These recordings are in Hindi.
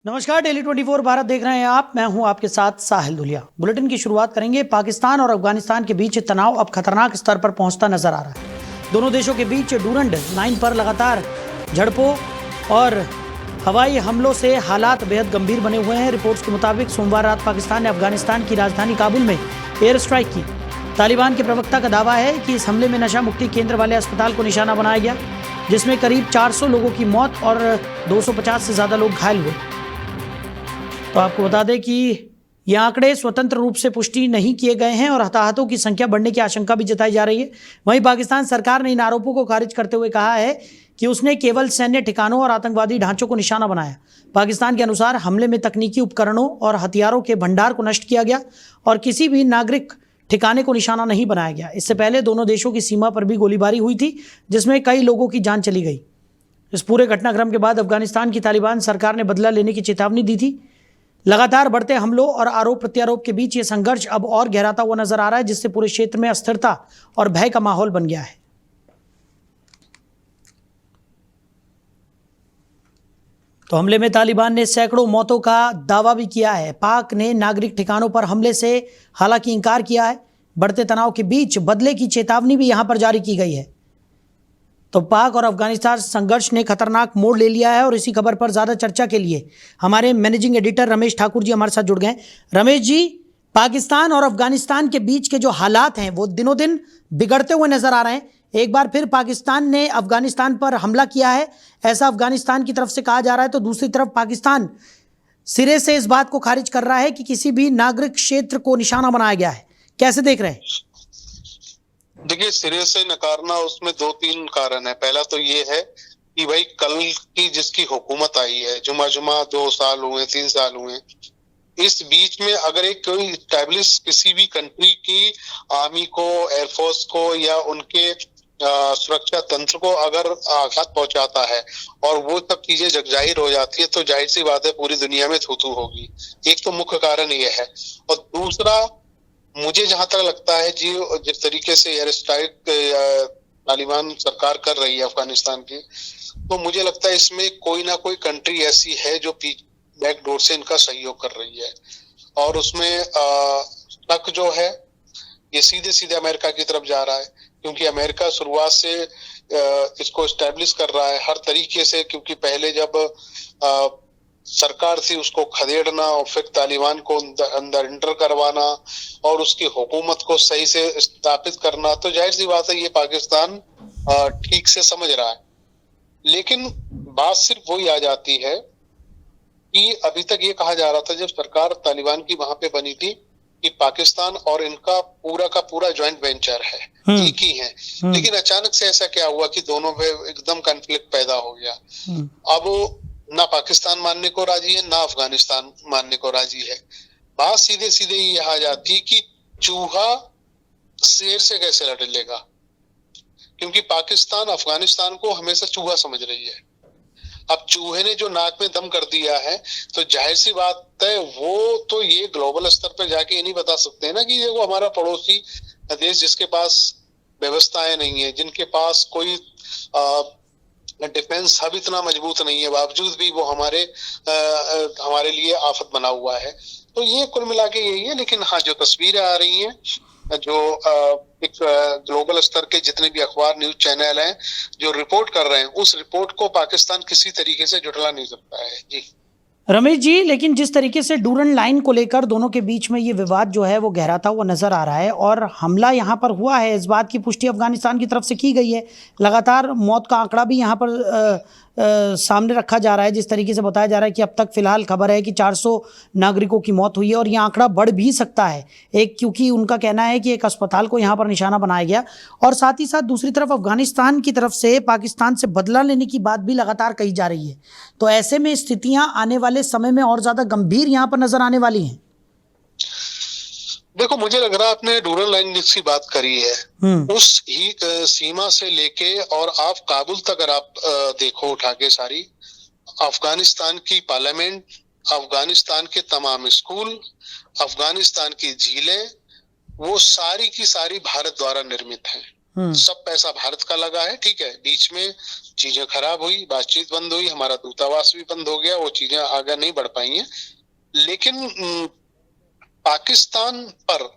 नमस्कार, डेली 24 भारत देख रहे हैं आप। मैं हूं आपके साथ साहिल दुलिया। बुलेटिन की शुरुआत करेंगे। पाकिस्तान और अफगानिस्तान के बीच तनाव अब खतरनाक स्तर पर पहुंचता नजर आ रहा है। दोनों देशों के बीच डूरंड लाइन पर लगातार झड़पों और हवाई हमलों से हालात बेहद गंभीर बने हुए हैं। रिपोर्ट्स के मुताबिक सोमवार रात पाकिस्तान ने अफगानिस्तान की राजधानी काबुल में एयर स्ट्राइक की। तालिबान के प्रवक्ता का दावा है कि इस हमले में नशा मुक्ति केंद्र वाले अस्पताल को निशाना बनाया गया, जिसमें करीब 400 लोगों की मौत और 250 से ज़्यादा लोग घायल हुए। तो आपको बता दें कि ये आंकड़े स्वतंत्र रूप से पुष्टि नहीं किए गए हैं और हताहतों की संख्या बढ़ने की आशंका भी जताई जा रही है। वहीं पाकिस्तान सरकार ने इन आरोपों को खारिज करते हुए कहा है कि उसने केवल सैन्य ठिकानों और आतंकवादी ढांचों को निशाना बनाया। पाकिस्तान के अनुसार हमले में तकनीकी उपकरणों और हथियारों के भंडार को नष्ट किया गया और किसी भी नागरिक ठिकाने को निशाना नहीं बनाया गया। इससे पहले दोनों देशों की सीमा पर भी गोलीबारी हुई थी, जिसमें कई लोगों की जान चली गई। इस पूरे घटनाक्रम के बाद अफगानिस्तान की तालिबान सरकार ने बदला लेने की चेतावनी दी थी। लगातार बढ़ते हमलों और आरोप प्रत्यारोप के बीच ये संघर्ष अब और गहराता हुआ नजर आ रहा है, जिससे पूरे क्षेत्र में अस्थिरता और भय का माहौल बन गया है। तो हमले में तालिबान ने सैकड़ों मौतों का दावा भी किया है। पाक ने नागरिक ठिकानों पर हमले से हालांकि इंकार किया है। बढ़ते तनाव के बीच बदले की चेतावनी भी यहां पर जारी की गई है। तो पाक और अफगानिस्तान संघर्ष ने खतरनाक मोड़ ले लिया है और इसी खबर पर ज़्यादा चर्चा के लिए हमारे मैनेजिंग एडिटर रमेश ठाकुर जी हमारे साथ जुड़ गए। रमेश जी, पाकिस्तान और अफगानिस्तान के बीच के जो हालात हैं वो दिनों दिन बिगड़ते हुए नजर आ रहे हैं। एक बार फिर पाकिस्तान ने अफगानिस्तान पर हमला किया है, ऐसा अफगानिस्तान की तरफ से कहा जा रहा है। तो दूसरी तरफ पाकिस्तान सिरे से इस बात को खारिज कर रहा है कि किसी भी नागरिक क्षेत्र को निशाना बनाया गया है। कैसे देख रहे हैं? देखिए, सिरे से नकारना उसमें दो तीन कारण है। पहला तो ये है कि भाई कल की जिसकी हुकूमत आई है, जुमा 2 साल हुए, 3 साल हुए, इस बीच में अगर एक कोई स्टैब्लिश किसी भी कंट्री की आर्मी को, एयरफोर्स को या उनके सुरक्षा तंत्र को अगर आघात पहुंचाता है और वो सब चीजें जगजाहिर हो जाती है, तो जाहिर सी बात है पूरी दुनिया में थू-थू होगी। एक तो मुख्य कारण ये है। और दूसरा, मुझे जहां तक लगता है जी, जिस तरीके से एयर स्ट्राइक तालिबान सरकार कर रही है अफगानिस्तान की, तो मुझे लगता है इसमें कोई ना कोई कंट्री ऐसी है जो बैकडोर से इनका सहयोग कर रही है। और उसमें शक जो है ये सीधे सीधे अमेरिका की तरफ जा रहा है, क्योंकि अमेरिका शुरुआत से इसको एस्टेब्लिश कर रहा है हर तरीके से। क्योंकि पहले जब सरकार थी उसको खदेड़ना और फिर तालिबान को अंदर इंटर करवाना और उसकी हुकूमत को सही से स्थापित करना, तो जाहिर सी बात है ये पाकिस्तान ठीक से समझ रहा है। लेकिन बात सिर्फ वही आ जाती है कि अभी तक ये कहा जा रहा था जब सरकार तालिबान की वहां पे बनी थी कि पाकिस्तान और इनका पूरा का पूरा ज्वाइंट वेंचर है, एक ही है। लेकिन अचानक से ऐसा क्या हुआ कि दोनों में एकदम कॉन्फ्लिक्ट पैदा हो गया। अब ना पाकिस्तान मानने को राजी है, ना अफगानिस्तान मानने को राजी है। बात सीधे सीधे ये आ जाती कि चूहा शेर से कैसे लड़ लेगा, क्योंकि पाकिस्तान अफगानिस्तान को हमेशा चूहा समझ रही है। अब चूहे ने जो नाक में दम कर दिया है, तो जाहिर सी बात है वो तो ये ग्लोबल स्तर पर जाके ये नहीं बता सकते हैं ना कि वो हमारा पड़ोसी देश जिसके पास व्यवस्थाएं नहीं है, जिनके पास कोई डिफेंस हब इतना मजबूत नहीं है, बावजूद भी वो हमारे लिए आफत बना हुआ है। तो ये कुल मिला के यही है। लेकिन हाँ, जो तस्वीरें आ रही हैं, जो एक ग्लोबल स्तर के जितने भी अखबार, न्यूज चैनल हैं जो रिपोर्ट कर रहे हैं, उस रिपोर्ट को पाकिस्तान किसी तरीके से झुठला नहीं सकता है जी। रमेश जी, लेकिन जिस तरीके से डूरंड लाइन को लेकर दोनों के बीच में ये विवाद जो है वो गहराता हुआ नजर आ रहा है और हमला यहाँ पर हुआ है, इस बात की पुष्टि अफगानिस्तान की तरफ से की गई है। लगातार मौत का आंकड़ा भी यहाँ पर सामने रखा जा रहा है। जिस तरीके से बताया जा रहा है कि अब तक फिलहाल खबर है कि 400 नागरिकों की मौत हुई है और ये आंकड़ा बढ़ भी सकता है, क्योंकि उनका कहना है कि एक अस्पताल को यहाँ पर निशाना बनाया गया। और साथ ही साथ दूसरी तरफ अफगानिस्तान की तरफ से पाकिस्तान से बदला लेने की बात भी लगातार कही जा रही है। तो ऐसे में स्थितियां आने वाले समय में और ज्यादा गंभीर यहाँ पर नजर आने वाली हैं। देखो, मुझे लग रहा है आपने रूरल लाइन जिसकी बात करी है, उस ही सीमा से लेके और आप काबुल तक अगर आप देखो उठा के सारी अफगानिस्तान की पार्लियामेंट, अफगानिस्तान के तमाम स्कूल, अफगानिस्तान की झीलें, वो सारी की सारी भारत द्वारा निर्मित हैं। सब पैसा भारत का लगा है, ठीक है। बीच में चीजें खराब हुई, बातचीत बंद हुई, हमारा दूतावास भी बंद हो गया, वो चीजें आगे नहीं बढ़ पाई हैं। लेकिन पाकिस्तान पर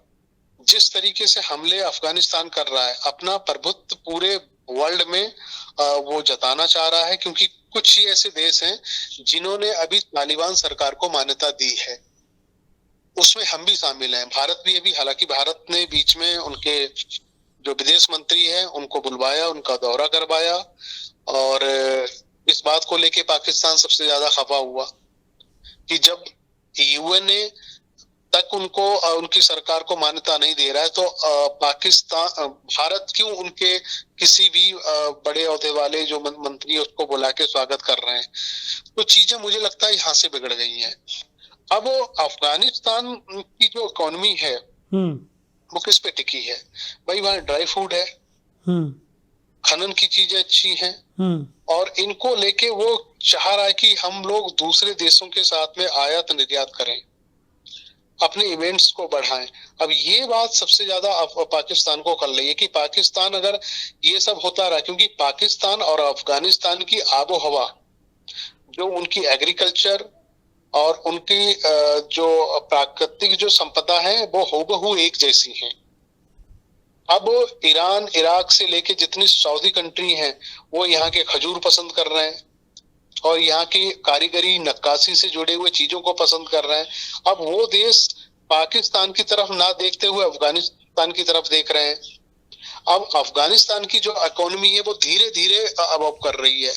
जिस तरीके से हमले अफगानिस्तान कर रहा है, अपना प्रभुत्व पूरे वर्ल्ड में वो जताना चाह रहा है, क्योंकि कुछ ही ऐसे देश हैं जिन्होंने अभी तालिबान सरकार को मान्यता दी है, उसमें हम भी शामिल हैं। भारत भी अभी, हालांकि भारत ने बीच में उनके जो विदेश मंत्री हैं उनको बुलवाया, उनका दौरा करवाया, और इस बात को लेके पाकिस्तान सबसे ज्यादा खफा हुआ कि जब यूएनए तक उनको उनकी सरकार को मान्यता नहीं दे रहा है, तो पाकिस्तान, भारत क्यों उनके किसी भी बड़े ओहदे वाले जो मंत्री उसको बुला के स्वागत कर रहे हैं। तो चीजें मुझे लगता है यहाँ से बिगड़ गई हैं। अब अफगानिस्तान की जो इकोनॉमी है वो किस पे टिकी है भाई? वहाँ ड्राई फूड है, खनन की चीजें अच्छी हैं, और इनको लेके वो चाह रहा है कि हम लोग दूसरे देशों के साथ में आयात निर्यात करें, अपने इवेंट्स को बढ़ाएं। अब ये बात सबसे ज्यादा पाकिस्तान को कर रही है कि पाकिस्तान अगर ये सब होता रहा, क्योंकि पाकिस्तान और अफगानिस्तान की आबो हवा, जो उनकी एग्रीकल्चर और उनकी जो प्राकृतिक जो संपदा है वो हूबहू एक जैसी है। अब ईरान, इराक से लेके जितनी सऊदी कंट्री हैं वो यहाँ के खजूर पसंद कर रहे हैं, और यहाँ की कारीगरी, नक्काशी से जुड़े हुए चीजों को पसंद कर रहे हैं। अब वो देश पाकिस्तान की तरफ ना देखते हुए अफगानिस्तान की तरफ देख रहे हैं। अब अफगानिस्तान की जो इकोनॉमी है वो धीरे धीरे अब कर रही है,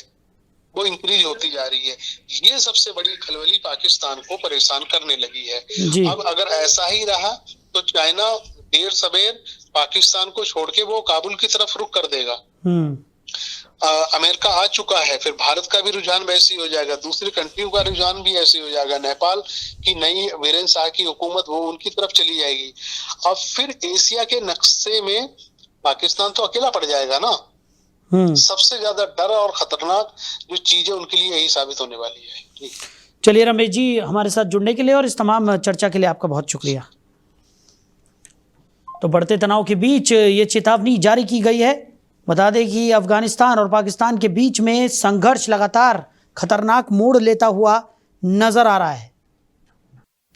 वो इंक्रीज होती जा रही है। ये सबसे बड़ी खलबली पाकिस्तान को परेशान करने लगी है। अब अगर ऐसा ही रहा तो चाइना देर सवेर पाकिस्तान को छोड़ के वो काबुल की तरफ रुख कर देगा। अमेरिका आ चुका है, फिर भारत का भी रुझान वैसे ही हो जाएगा, दूसरी कंट्रियों का रुझान भी ऐसे हो जाएगा। नेपाल की नई वीरेंद्र शाह की हुकूमत वो उनकी तरफ चली जाएगी। अब फिर एशिया के नक्शे में पाकिस्तान तो अकेला पड़ जाएगा ना। सबसे ज्यादा डर और खतरनाक जो चीज है उनके लिए यही साबित होने वाली है। चलिए रमेश जी, हमारे साथ जुड़ने के लिए और इस तमाम चर्चा के लिए आपका बहुत शुक्रिया। तो बढ़ते तनाव के बीच ये चेतावनी जारी की गई है। बता दें कि अफगानिस्तान और पाकिस्तान के बीच में संघर्ष लगातार खतरनाक मोड़ लेता हुआ नजर आ रहा है।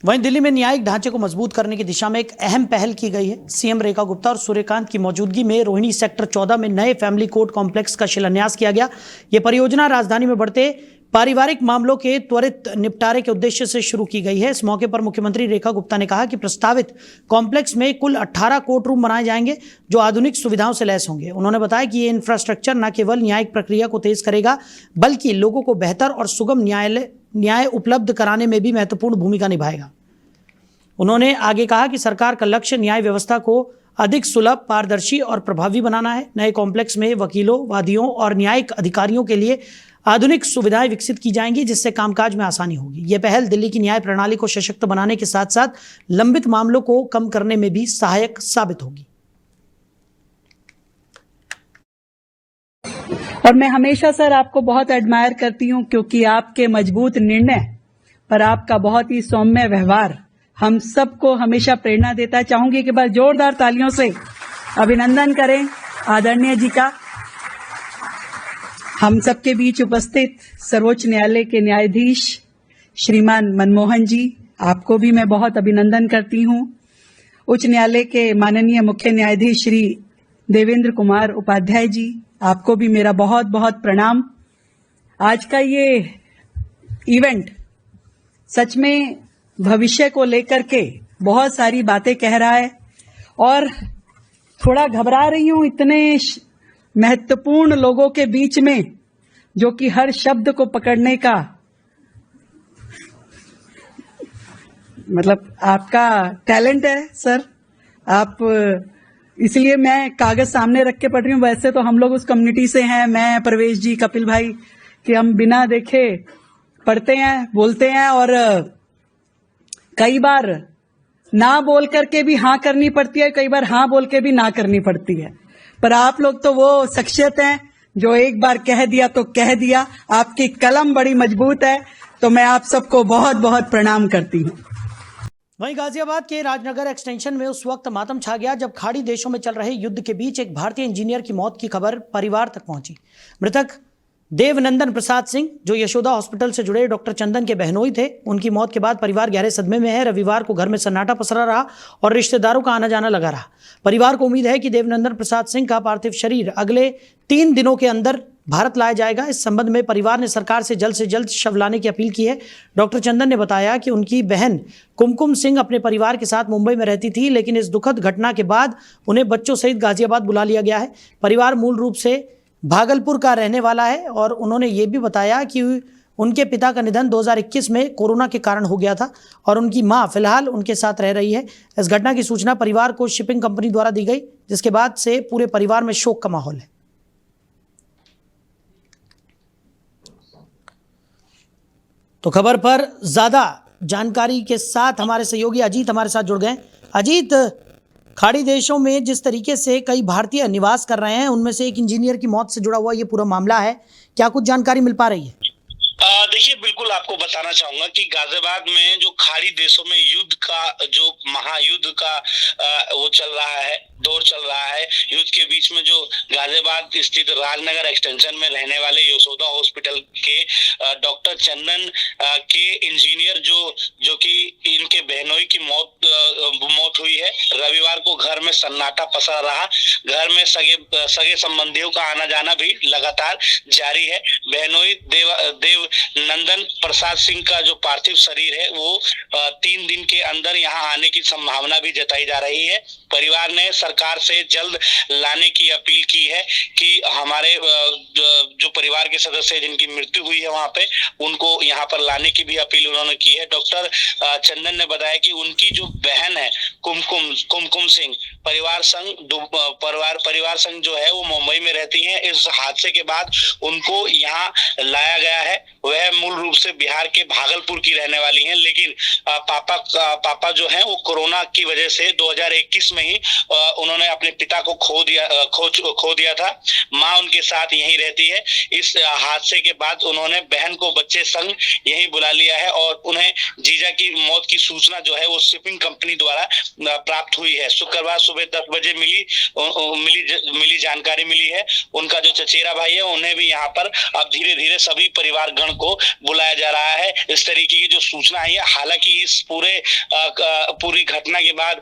वहीं दिल्ली में न्यायिक ढांचे को मजबूत करने की दिशा में एक अहम पहल की गई है। सीएम रेखा गुप्ता और सूर्यकांत की मौजूदगी में रोहिणी सेक्टर 14 में नए फैमिली कोर्ट कॉम्प्लेक्स का शिलान्यास किया गया। यह परियोजना राजधानी में बढ़ते पारिवारिक मामलों के त्वरित निपटारे के उद्देश्य से शुरू की गई है। इस मौके पर मुख्यमंत्री रेखा गुप्ता ने कहा कि प्रस्तावित कॉम्प्लेक्स में कुल 18 कोर्ट रूम बनाए जाएंगे जो आधुनिक सुविधाओं से लैस होंगे। उन्होंने बताया कि ये इंफ्रास्ट्रक्चर न केवल न्यायिक प्रक्रिया को तेज करेगा बल्कि लोगों को बेहतर और सुगम न्याय उपलब्ध कराने में भी महत्वपूर्ण भूमिका निभाएगा। उन्होंने आगे कहा कि सरकार का लक्ष्य न्याय व्यवस्था को अधिक सुलभ, पारदर्शी और प्रभावी बनाना है। नए कॉम्प्लेक्स में वकीलों, वादियों और न्यायिक अधिकारियों के लिए आधुनिक सुविधाएं विकसित की जाएंगी जिससे कामकाज में आसानी होगी। यह पहल दिल्ली की न्याय प्रणाली को सशक्त बनाने के साथ साथ लंबित मामलों को कम करने में भी सहायक साबित होगी। और मैं हमेशा सर आपको बहुत एडमायर करती हूं क्योंकि आपके मजबूत निर्णय पर आपका बहुत ही सौम्य व्यवहार हम सबको हमेशा प्रेरणा देता है। चाहूंगी कि बस जोरदार तालियों से अभिनंदन करें आदरणीय जी का। हम सबके बीच उपस्थित सर्वोच्च न्यायालय के न्यायाधीश श्रीमान मनमोहन जी, आपको भी मैं बहुत अभिनंदन करती हूं। उच्च न्यायालय के माननीय मुख्य न्यायाधीश श्री देवेंद्र कुमार उपाध्याय जी, आपको भी मेरा बहुत बहुत प्रणाम। आज का ये इवेंट सच में भविष्य को लेकर के बहुत सारी बातें कह रहा है और थोड़ा घबरा रही हूं इतने महत्वपूर्ण लोगों के बीच में जो कि हर शब्द को पकड़ने का मतलब आपका टैलेंट है सर। आप इसलिए मैं कागज सामने रख के पढ़ रही हूं। वैसे तो हम लोग उस कम्युनिटी से हैं, मैं, प्रवेश जी, कपिल भाई, कि हम बिना देखे पढ़ते हैं, बोलते हैं और कई बार ना बोल करके भी हाँ करनी पड़ती है, कई बार हाँ बोल के भी ना करनी पड़ती है। पर आप लोग तो वो शख्सियत हैं जो एक बार कह दिया तो कह दिया। आपकी कलम बड़ी मजबूत है, तो मैं आप सबको बहुत बहुत प्रणाम करती हूँ। वहीं गाजियाबाद के राजनगर एक्सटेंशन में उस वक्त मातम छा गया जब खाड़ी देशों में चल रहे युद्ध के बीच एक भारतीय इंजीनियर की मौत की खबर परिवार तक पहुंची। मृतक देवनंदन प्रसाद सिंह, जो यशोदा हॉस्पिटल से जुड़े डॉक्टर चंदन के बहनोई थे, उनकी मौत के बाद परिवार गहरे सदमे में है। रविवार को घर में सन्नाटा पसरा रहा और रिश्तेदारों का आना जाना लगा रहा। परिवार को उम्मीद है कि देवनंदन प्रसाद सिंह का पार्थिव शरीर अगले 3 दिनों के अंदर भारत लाया जाएगा। इस संबंध में परिवार ने सरकार से जल्द शव लाने की अपील की है। डॉक्टर चंदन ने बताया कि उनकी बहन कुमकुम सिंह अपने परिवार के साथ मुंबई में रहती थी, लेकिन इस दुखद घटना के बाद उन्हें बच्चों सहित गाजियाबाद बुला लिया गया है। परिवार मूल रूप से भागलपुर का रहने वाला है और उन्होंने ये भी बताया कि उनके पिता का निधन 2021 में कोरोना के कारण हो गया था और उनकी मां फिलहाल उनके साथ रह रही है। इस घटना की सूचना परिवार को शिपिंग कंपनी द्वारा दी गई, जिसके बाद से पूरे परिवार में शोक का माहौल है। तो खबर पर ज्यादा जानकारी के साथ हमारे सहयोगी अजीत हमारे साथ जुड़ गए। अजीत, खाड़ी देशों में जिस तरीके से कई भारतीय निवास कर रहे हैं, उनमें से एक इंजीनियर की मौत से जुड़ा हुआ ये पूरा मामला है, क्या कुछ जानकारी मिल पा रही है? देखिए, बिल्कुल आपको बताना चाहूंगा कि गाजियाबाद में जो खाड़ी देशों में युद्ध का जो महायुद्ध का वो चल रहा है, दौर चल रहा है। युद्ध के बीच में जो गाजियाबाद स्थित राजनगर एक्सटेंशन में रहने वाले यशोदा हॉस्पिटल के डॉक्टर चंदन के इंजीनियर जो कि इनके बहनोई की मौत हुई है। रविवार को घर में सन्नाटा पसरा रहा। घर में सगे संबंधियों का आना जाना भी लगातार जारी है। बहनोई देवनंदन प्रसाद सिंह का जो पार्थिव शरीर है वो 3 दिन के अंदर यहाँ आने की संभावना भी जताई जा रही है। परिवार ने सरकार से जल्द लाने की अपील की है कि हमारे जो परिवार के सदस्य जिनकी मृत्यु हुई है वहां पे, उनको यहाँ पर लाने की भी अपील उन्होंने की है। डॉक्टर चंदन ने बताया कि उनकी जो बहन है कुमकुम सिंह, परिवार संघ जो है वो मुंबई में रहती हैं। इस हादसे के बाद उनको यहाँ लाया गया है। वह मूल रूप से बिहार के भागलपुर की रहने वाली हैं, लेकिन पापा जो हैं वो कोरोना की वजह से 2021 में ही उन्होंने अपने पिता को खो दिया था। माँ उनके साथ यहीं रहती है। इस हादसे के बाद उन्होंने बहन को बच्चे संग यहीं बुला लिया है और उन्हें जीजा की मौत की सूचना जो है वो शिपिंग कंपनी द्वारा प्राप्त हुई है। शुक्रवार सुबह 10 बजे मिली जानकारी मिली है। उनका जो चचेरा भाई है उन्हें भी यहाँ पर अब धीरे धीरे सभी परिवार गण को बुलाया जा रहा है। इस तरीके की जो सूचना है, हालांकि इस पूरी घटना के बाद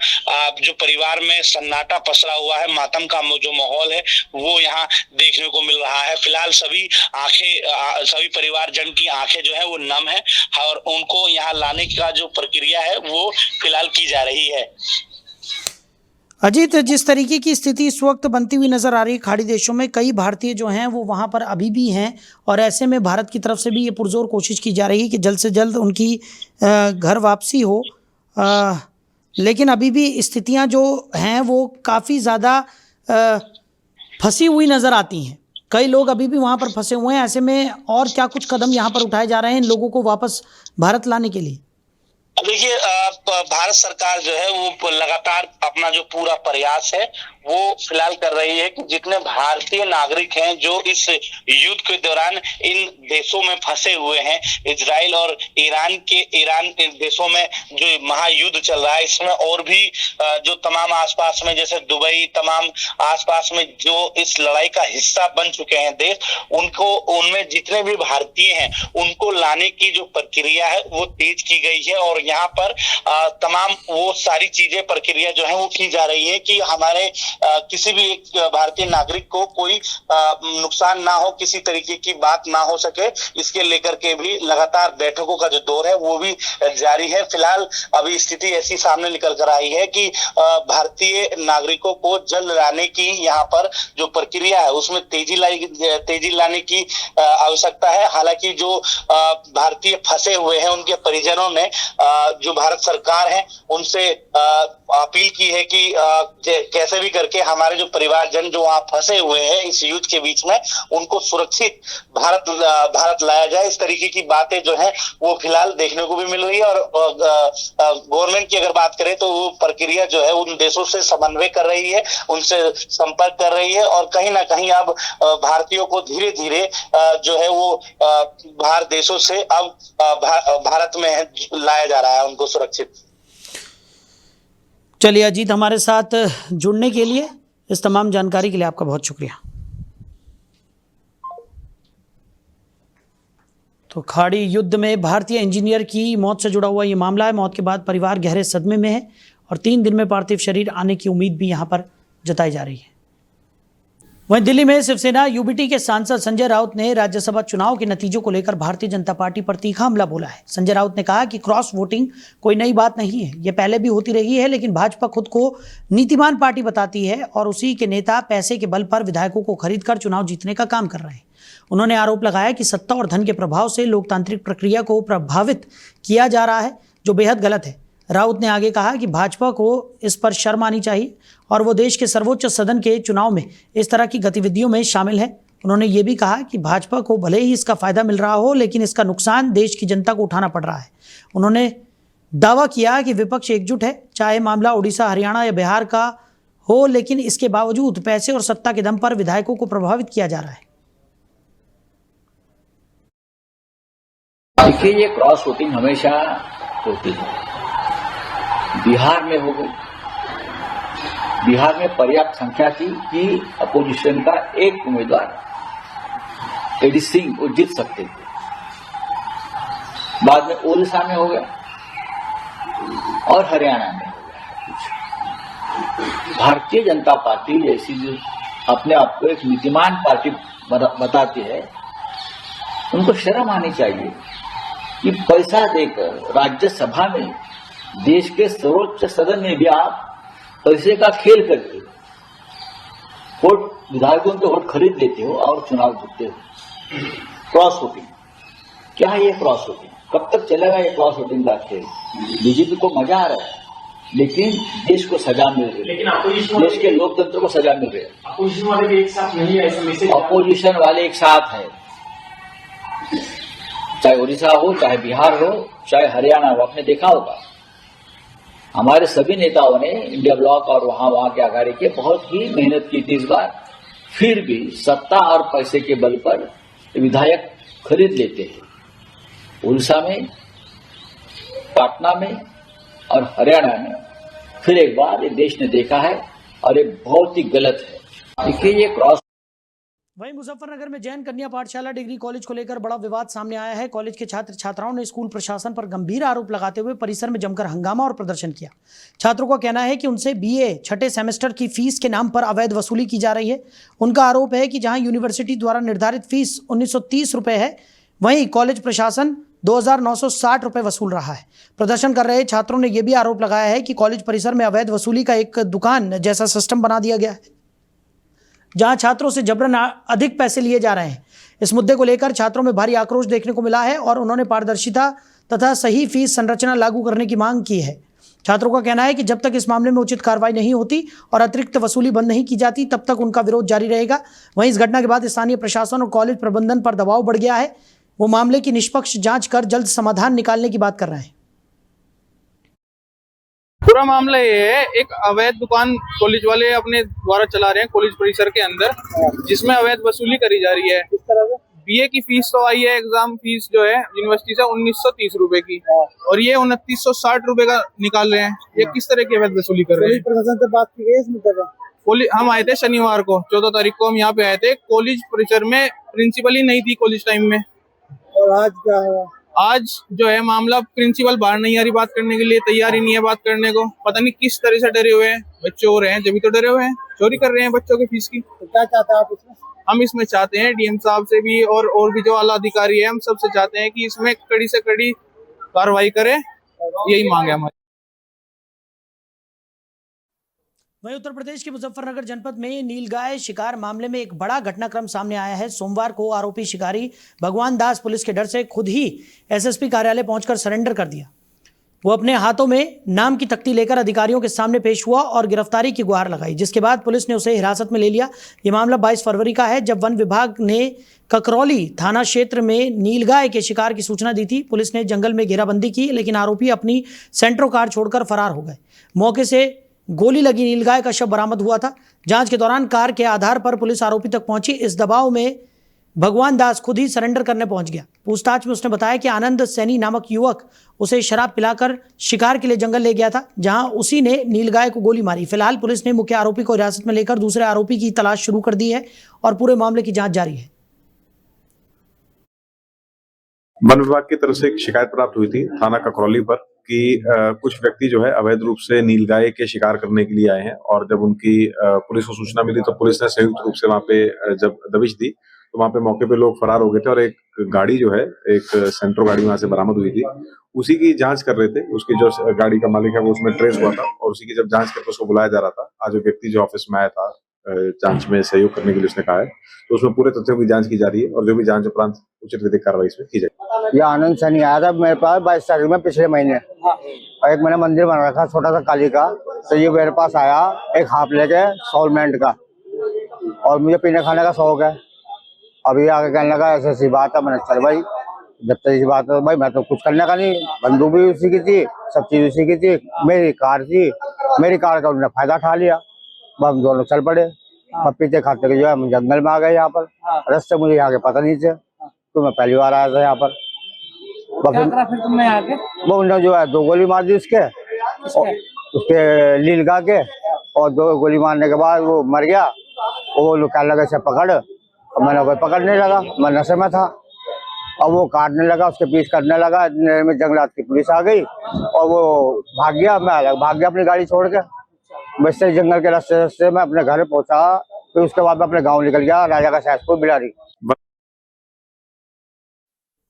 जो परिवार में सन्नाटा पसरा हुआ है, मातम का जो माहौल है वो यहाँ देखने को मिल रहा है। फिलहाल सभी परिवार जन की आंखें जो है वो नम है और उनको यहाँ लाने का जो प्रक्रिया है वो फिलहाल की जा रही है। अजीत, जिस तरीके की स्थिति इस वक्त बनती हुई नजर आ रही है खाड़ी देशों में, कई भारतीय जो हैं वो वहाँ पर अभी भी हैं और ऐसे में भारत की तरफ से भी ये पुरजोर कोशिश की जा रही है कि जल्द से जल्द उनकी घर वापसी हो, लेकिन अभी भी स्थितियाँ जो हैं वो काफ़ी ज़्यादा फंसी हुई नज़र आती हैं। कई लोग अभी भी वहाँ पर फंसे हुए हैं। ऐसे में और क्या कुछ कदम यहाँ पर उठाए जा रहे हैं इन लोगों को वापस भारत लाने के लिए? देखिए, भारत सरकार जो है वो लगातार अपना जो पूरा प्रयास है वो फिलहाल कर रही है कि जितने भारतीय नागरिक हैं जो इस युद्ध के दौरान इन देशों में फंसे हुए हैं, इजराइल और ईरान के देशों में जो महायुद्ध चल रहा है, इसमें और भी जो तमाम आसपास में जैसे दुबई, तमाम आसपास में जो इस लड़ाई का हिस्सा बन चुके हैं देश, उनमें जितने भी भारतीय हैं उनको लाने की जो प्रक्रिया है वो तेज की गई है और यहाँ पर तमाम वो सारी चीजें प्रक्रिया जो है वो की जा रही है कि हमारे किसी भी एक भारतीय नागरिक को कोई नुकसान ना हो, किसी तरीके की बात ना हो सके, इसके लेकर के भी लगातार बैठकों का जो दौर है वो भी जारी है। फिलहाल अभी स्थिति ऐसी सामने निकल कर आई है कि भारतीय नागरिकों को जल्द लाने की यहाँ पर जो प्रक्रिया है उसमें तेजी लाने की आवश्यकता है। हालांकि जो भारतीय फंसे हुए हैं उनके परिजनों ने जो भारत सरकार है उनसे अपील की है कि कैसे भी करके हमारे जो परिवारजन जो वहां फंसे हुए हैं इस युद्ध के बीच में, उनको सुरक्षित भारत लाया जाए। इस तरीके की बातें जो है वो फिलहाल देखने को भी मिल रही है और गवर्नमेंट की अगर बात करें तो वो प्रक्रिया जो है उन देशों से समन्वय कर रही है, उनसे संपर्क कर रही है और कहीं ना कहीं अब भारतीयों को धीरे धीरे जो है वो बाहर देशों से अब भारत में लाया जा रहा है उनको सुरक्षित। चलिए अजीत, हमारे साथ जुड़ने के लिए, इस तमाम जानकारी के लिए आपका बहुत शुक्रिया। तो खाड़ी युद्ध में भारतीय इंजीनियर की मौत से जुड़ा हुआ ये मामला है। मौत के बाद परिवार गहरे सदमे में है और 3 दिन में पार्थिव शरीर आने की उम्मीद भी यहाँ पर जताई जा रही है। वहीं दिल्ली में शिवसेना यूबीटी के सांसद संजय राउत ने राज्यसभा चुनाव के नतीजों को लेकर भारतीय जनता पार्टी पर तीखा हमला बोला है। संजय राउत ने कहा कि क्रॉस वोटिंग कोई नई बात नहीं है, ये पहले भी होती रही है, लेकिन भाजपा खुद को नीतिमान पार्टी बताती है और उसी के नेता पैसे के बल पर विधायकों को खरीदकर चुनाव जीतने का काम कर रहे हैं। उन्होंने आरोप लगाया कि सत्ता और धन के प्रभाव से लोकतांत्रिक प्रक्रिया को प्रभावित किया जा रहा है, जो बेहद गलत है। राउत ने आगे कहा कि भाजपा को इस पर शर्म आनी चाहिए और वो देश के सर्वोच्च सदन के चुनाव में इस तरह की गतिविधियों में शामिल है। उन्होंने ये भी कहा कि भाजपा को भले ही इसका फायदा मिल रहा हो, लेकिन इसका नुकसान देश की जनता को उठाना पड़ रहा है। उन्होंने दावा किया कि विपक्ष एकजुट है, चाहे मामला उड़ीसा, हरियाणा या बिहार का हो, लेकिन इसके बावजूद पैसे और सत्ता के दम पर विधायकों को प्रभावित किया जा रहा है। देखिए, ये क्रॉस वोटिंग हमेशा होती है। बिहार में हो गई। बिहार में पर्याप्त संख्या थी कि अपोजिशन का एक उम्मीदवार एडी सिंह वो जीत सकते थे। बाद में ओडिशा में हो गया और हरियाणा में हो गया। भारतीय जनता पार्टी जैसी जो अपने आप को एक नीतिमान पार्टी बताती है, उनको शर्म आनी चाहिए कि पैसा देकर राज्यसभा में, देश के सर्वोच्च सदन में भी आप पैसे का खेल करके वोट, विधायकों के वोट खरीद लेते हो और चुनाव जीतते हो। क्रॉस वोटिंग क्या है? ये क्रॉस वोटिंग कब तक चलेगा? ये क्रॉस वोटिंग का खेल। बीजेपी को मजा आ रहा है, लेकिन देश को सजा मिल रही है, देश के लोकतंत्र को सजा मिल रही है। अपोजिशन वाले भी एक साथ नहीं है, ऐसा मैसेज। अपोजिशन वाले एक साथ है, चाहे उड़ीसा हो, चाहे बिहार हो, चाहे हरियाणा हो। आपने देखा होगा हमारे सभी नेताओं ने इंडिया ब्लॉक और वहां के अघाड़ी के बहुत ही मेहनत की थी इस बार। फिर भी सत्ता और पैसे के बल पर विधायक खरीद लेते हैं। उड़ीसा में, पटना में और हरियाणा में फिर एक बार ये देश ने देखा है और ये बहुत ही गलत है। देखिए, ये क्रॉस। वहीं मुजफ्फरनगर में जैन कन्या पाठशाला डिग्री कॉलेज को लेकर बड़ा विवाद सामने आया है। कॉलेज के छात्र छात्राओं ने स्कूल प्रशासन पर गंभीर आरोप लगाते हुए परिसर में जमकर हंगामा और प्रदर्शन किया। छात्रों का कहना है कि उनसे बीए छठे सेमेस्टर की फीस के नाम पर अवैध वसूली की जा रही है। उनका आरोप है कि जहां यूनिवर्सिटी द्वारा निर्धारित फीस 1930 रुपये है, वहीं कॉलेज प्रशासन 2960 रुपये वसूल रहा है। प्रदर्शन कर रहे छात्रों ने यह भी आरोप लगाया है कि कॉलेज परिसर में अवैध वसूली का एक दुकान जैसा सिस्टम बना दिया गया है, जहां छात्रों से जबरन अधिक पैसे लिए जा रहे हैं। इस मुद्दे को लेकर छात्रों में भारी आक्रोश देखने को मिला है और उन्होंने पारदर्शिता तथा सही फीस संरचना लागू करने की मांग की है। छात्रों का कहना है कि जब तक इस मामले में उचित कार्रवाई नहीं होती और अतिरिक्त वसूली बंद नहीं की जाती, तब तक उनका विरोध जारी रहेगा। वहीं इस घटना के बाद स्थानीय प्रशासन और कॉलेज प्रबंधन पर दबाव बढ़ गया है। वो मामले की निष्पक्ष जांच कर जल्द समाधान निकालने की बात कर रहे हैं। पूरा मामला ये है, एक अवैध दुकान कॉलेज वाले अपने द्वारा चला रहे हैं कॉलेज परिसर के अंदर, जिसमें अवैध वसूली करी जा रही है। किस तरह से? बीए की फीस तो आई है, एग्जाम फीस जो है यूनिवर्सिटी से 1930 रुपए की, और ये 2960 रुपए का निकाल रहे हैं। ये किस तरह की अवैध वसूली कर रहे हैं? प्रशासन से बात की गई इस मुद्दे पर? हम आए थे शनिवार को, 14 तारीख को हम यहाँ पे आए थे। कॉलेज परिसर में प्रिंसिपल ही नहीं थी कॉलेज टाइम में। और आज क्या हुआ? आज जो है मामला, प्रिंसिपल बाहर नहीं आ रही बात करने के लिए, तैयार ही नहीं है बात करने को। पता नहीं किस तरह से डरे हुए हैं, बच्चे हो रहे हैं जब भी तो डरे हुए हैं, चोरी कर रहे हैं बच्चों की फीस की। तो क्या चाहते हैं आप इसमें? हम इसमें चाहते हैं डीएम साहब से भी और भी जो आला अधिकारी है, हम सबसे चाहते हैं कि इसमें कड़ी से कड़ी कार्रवाई करें, यही मांग है हमारी। वहीं उत्तर प्रदेश के मुजफ्फरनगर जनपद में नीलगाय शिकार मामले में एक बड़ा घटनाक्रम सामने आया है। सोमवार को आरोपी शिकारी भगवान दास पुलिस के डर से खुद ही एसएसपी कार्यालय पहुंचकर सरेंडर कर दिया। वो अपने हाथों में नाम की तख्ती लेकर अधिकारियों के सामने पेश हुआ और गिरफ्तारी की गुहार लगाई, जिसके बाद पुलिस ने उसे हिरासत में ले लिया। ये मामला 22 फरवरी का है, जब वन विभाग ने ककरौली थाना क्षेत्र में नीलगाय के शिकार की सूचना दी थी। पुलिस ने जंगल में घेराबंदी की, लेकिन आरोपी अपनी सेंट्रो कार छोड़कर फरार हो गए। मौके से गोली लगी नीलगाय का शव बरामद हुआ था। जांच के दौरान कार के आधार पर पुलिस आरोपी तक पहुंची। इस दबाव में भगवान दास खुद ही सरेंडर करने पहुंच गया। पूछताछ में उसने बताया कि आनंद सैनी नामक युवक उसे शराब पिलाकर शिकार के लिए जंगल ले गया था, जहां उसी ने नीलगाय को गोली मारी। फिलहाल पुलिस ने मुख्य आरोपी को हिरासत में लेकर दूसरे आरोपी की तलाश शुरू कर दी है और पूरे मामले की जांच जारी है। वन विभाग की तरफ से एक शिकायत प्राप्त हुई थी थाना ककरौली पर कि कुछ व्यक्ति जो है अवैध रूप से नीलगाय के शिकार करने के लिए आए हैं, और जब उनकी पुलिस को सूचना मिली तो पुलिस ने संयुक्त रूप से वहां पे जब दबिश दी तो वहां पे मौके पे लोग फरार हो गए थे और एक गाड़ी जो है, एक सेंट्रो गाड़ी वहां से बरामद हुई थी, उसी की जांच कर रहे थे। उसकी जो गाड़ी का मालिक है वो उसमें ट्रेस हुआ था और उसी की जब जांच करके उसको बुलाया जा रहा था, आज वो व्यक्ति जो ऑफिस में आया था जांच में सहयोग करने के लिए उसने कहा है, तो उसमें पूरे तथ्यों की जांच की जा रही है और जो भी जांच उपरांत उचित विधिक कार्रवाई इसमें की जाएगी। ये आनंद सैनी आया था मेरे पास 22 तारीख में पिछले महीने, और एक मैंने मंदिर बना रखा छोटा सा काली का, तो ये मेरे पास आया एक हाफ लेके सॉल्वमेंट का, और मुझे पीने खाने का शौक है। अभी आगे कहने लगा ऐसी ऐसी बात है। मैंने चल भाई, जब तक इसी बात है भाई मैं तो कुछ करने का नहीं, बंदूक भी उसी की थी, सब चीज उसी की थी, मेरी कार थी, मेरी कार का उन्होंने फायदा उठा लिया। हम दोनों चल पड़े, पपीते खाते के जो है हम जंगल में आ गए। यहाँ पर रास्ते मुझे यहाँ के पता नहीं थे, तो मैं पहली बार आया था यहाँ पर। फिर तुमने आके वो उन्होंने जो है 2 गोली मार दी उसके लीलगा के, और 2 गोली मारने के बाद वो मर गया। वो लोग कहने लगे इसे पकड़, और मैंने कोई पकड़ने लगा, मैं नशे में था, और वो काटने लगा, उसके पीस करने लगा। इतने में जंगलात की पुलिस आ गई और वो भाग गया। मैं अलग भाग गया अपनी गाड़ी छोड़ के, वैसे जंगल के रास्ते मैं अपने घर पहुंचा। फिर उसके बाद मैं अपने गांव निकल गया, राजा का सहसपुर बिलारी।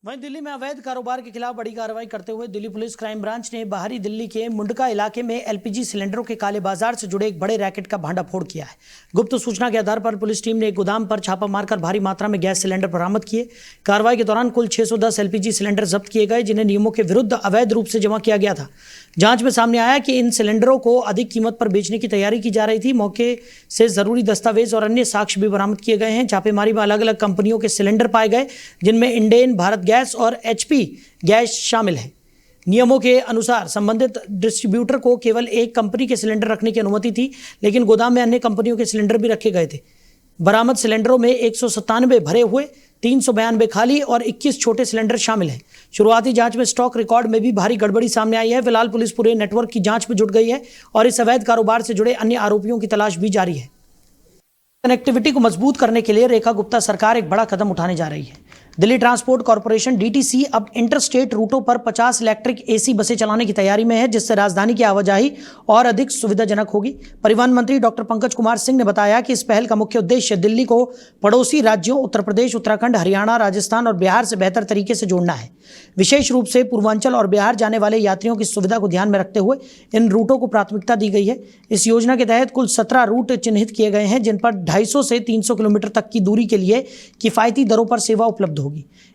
वहीं दिल्ली में अवैध कारोबार के खिलाफ बड़ी कार्रवाई करते हुए दिल्ली पुलिस क्राइम ब्रांच ने बाहरी दिल्ली के मुंडका इलाके में एलपीजी सिलेंडरों के काले बाजार से जुड़े एक बड़े रैकेट का भांडाफोड़ किया है। गुप्त सूचना के आधार पर पुलिस टीम ने एक गोदाम पर छापा मारकर भारी मात्रा में गैस सिलेंडर बरामद किए। कार्रवाई के दौरान कुल 610 एलपीजी सिलेंडर जब्त किए गए, जिन्हें नियमों के विरुद्ध अवैध रूप से जमा किया गया था। जांच में सामने आया कि इन सिलेंडरों को अधिक कीमत पर बेचने की तैयारी की जा रही थी। मौके से जरूरी दस्तावेज और अन्य साक्ष्य भी बरामद किए गए हैं। छापेमारी में अलग अलग कंपनियों के सिलेंडर पाए गए, जिनमें इंडेन, भारत गैस और एचपी गैस शामिल है। नियमों के अनुसार संबंधित डिस्ट्रीब्यूटर को केवल एक कंपनी के सिलेंडर रखने की अनुमति थी, लेकिन गोदाम में अन्य कंपनियों के सिलेंडर भी रखे गए थे। बरामद सिलेंडरों में 197 भरे हुए, 392 खाली और 21 छोटे सिलेंडर शामिल हैं। शुरुआती जांच में स्टॉक रिकॉर्ड में भी भारी गड़बड़ी सामने आई है। फिलहाल पुलिस पूरे नेटवर्क की जांच में जुट गई है और इस अवैध कारोबार से जुड़े अन्य आरोपियों की तलाश भी जारी है। कनेक्टिविटी को मजबूत करने के लिए रेखा गुप्ता सरकार एक बड़ा कदम उठाने जा रही है। दिल्ली ट्रांसपोर्ट कॉर्पोरेशन डीटीसी अब इंटरस्टेट रूटों पर 50 इलेक्ट्रिक एसी बसें चलाने की तैयारी में है, जिससे राजधानी की आवाजाही और अधिक सुविधाजनक होगी। परिवहन मंत्री डॉक्टर पंकज कुमार सिंह ने बताया कि इस पहल का मुख्य उद्देश्य दिल्ली को पड़ोसी राज्यों उत्तर प्रदेश, उत्तराखंड, हरियाणा, राजस्थान और बिहार से बेहतर तरीके से जोड़ना है। विशेष रूप से पूर्वांचल और बिहार जाने वाले यात्रियों की सुविधा को ध्यान में रखते हुए इन रूटों को प्राथमिकता दी गई है। इस योजना के तहत कुल 17 रूट चिन्हित किए गए हैं, जिन पर 250 से 300 किलोमीटर तक की दूरी के लिए किफायती दरों पर सेवा उपलब्ध होगी।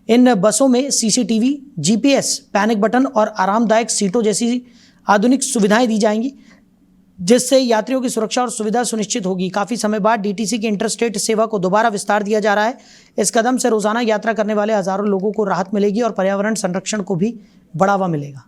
इन बसों में सीसीटीवी, जीपीएस, पैनिक बटन और आरामदायक सीटों जैसी आधुनिक सुविधाएं दी जाएंगी, जिससे यात्रियों की सुरक्षा और सुविधा सुनिश्चित होगी। काफी समय बाद डीटीसी की इंटरस्टेट सेवा को दोबारा विस्तार दिया जा रहा है। इस कदम से रोजाना यात्रा करने वाले हजारों लोगों को राहत मिलेगी और पर्यावरण संरक्षण को भी बढ़ावा मिलेगा।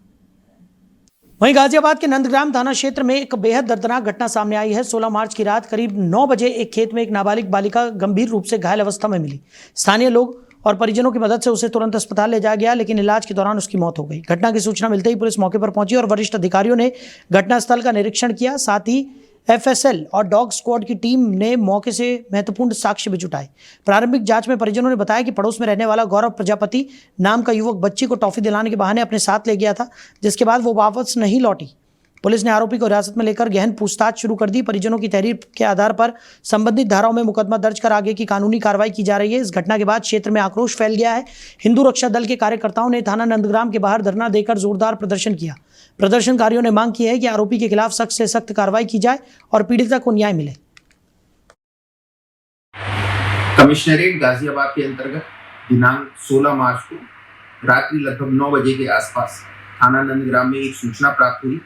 वहीं गाजियाबाद के नंदग्राम थाना क्षेत्र में एक बेहद दर्दनाक घटना सामने आई है। 16 मार्च की रात करीब 9 बजे एक खेत में एक नाबालिग बालिका गंभीर रूप से घायल अवस्था में मिली। स्थानीय लोग और परिजनों की मदद से उसे तुरंत अस्पताल ले जाया गया, लेकिन इलाज के दौरान उसकी मौत हो गई। घटना की सूचना मिलते ही पुलिस मौके पर पहुंची और वरिष्ठ अधिकारियों ने घटनास्थल का निरीक्षण किया। साथ ही एफएसएल और डॉग स्क्वाड की टीम ने मौके से महत्वपूर्ण साक्ष्य भी जुटाए। प्रारंभिक जांच में परिजनों ने बताया कि पड़ोस में रहने वाला गौरव प्रजापति नाम का युवक बच्ची को टॉफी दिलाने के बहाने अपने साथ ले गया था, जिसके बाद वो वापस नहीं लौटी। पुलिस ने आरोपी को हिरासत में लेकर गहन पूछताछ शुरू कर दी। परिजनों की तहरीर के आधार पर संबंधित धाराओं में मुकदमा दर्ज कर आगे की कानूनी कार्रवाई की जा रही है। इस घटना के बाद क्षेत्र में आक्रोश फैल गया है। हिंदू रक्षा दल के कार्यकर्ताओं ने थाना नंदग्राम के बाहर धरना देकर जोरदार प्रदर्शन किया। प्रदर्शनकारियों ने मांग की है कि आरोपी के खिलाफ सख्त से सख्त कार्रवाई की जाए और पीड़िता को न्याय मिले। कमिश्नरेट गाजियाबाद के अंतर्गत दिनांक 16 मार्च को रात्रि लगभग 9 बजे के आसपास थाना नंदग्राम में एक सूचना प्राप्त हुई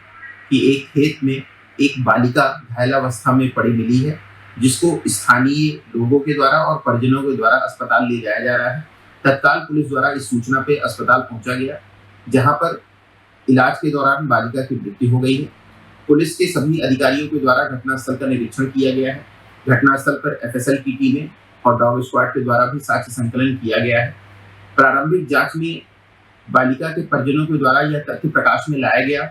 कि एक खेत में एक बालिका घायलावस्था में पड़ी मिली है, जिसको स्थानीय लोगों के द्वारा और परिजनों के द्वारा अस्पताल ले जाया जा रहा है। तत्काल पुलिस द्वारा इस सूचना पे अस्पताल पहुंचा गया, जहां पर इलाज के दौरान बालिका की मृत्यु हो गई है। पुलिस के सभी अधिकारियों के द्वारा घटनास्थल का निरीक्षण किया गया है। घटनास्थल पर एफएसएल की टीमें और डॉग स्क्वाड के द्वारा भी साक्ष्य संकलन किया गया है। प्रारंभिक जांच में बालिका के परिजनों के द्वारा यह तथ्य प्रकाश में लाया गया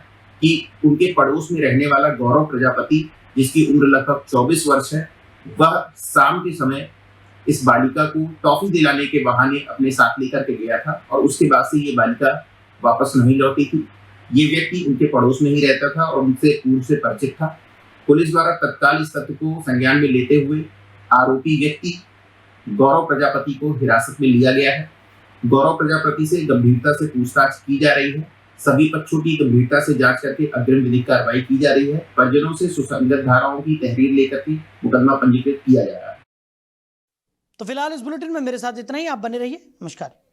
कि उनके पड़ोस में रहने वाला गौरव प्रजापति, जिसकी उम्र लगभग 24 वर्ष है, वह शाम के समय इस बालिका को टॉफी दिलाने के बहाने अपने साथ लेकर के गया था और उसके बाद से ये बालिका वापस नहीं लौटी थी। ये व्यक्ति उनके पड़ोस में ही रहता था और उनसे पूर्व से परिचित था। पुलिस द्वारा तत्काल इस तथ्य को संज्ञान में लेते हुए आरोपी व्यक्ति गौरव प्रजापति को हिरासत में लिया गया है। गौरव प्रजापति से गंभीरता से पूछताछ की जा रही है। सभी पक्षों की गंभीरता से जांच करके अग्रिम विधिक कार्रवाई की जा रही है। परिजनों से सुसंगत धाराओं की तहरीर लेकर के मुकदमा पंजीकृत किया जा रहा है। तो फिलहाल इस बुलेटिन में मेरे साथ इतना ही। आप बने रहिए। नमस्कार।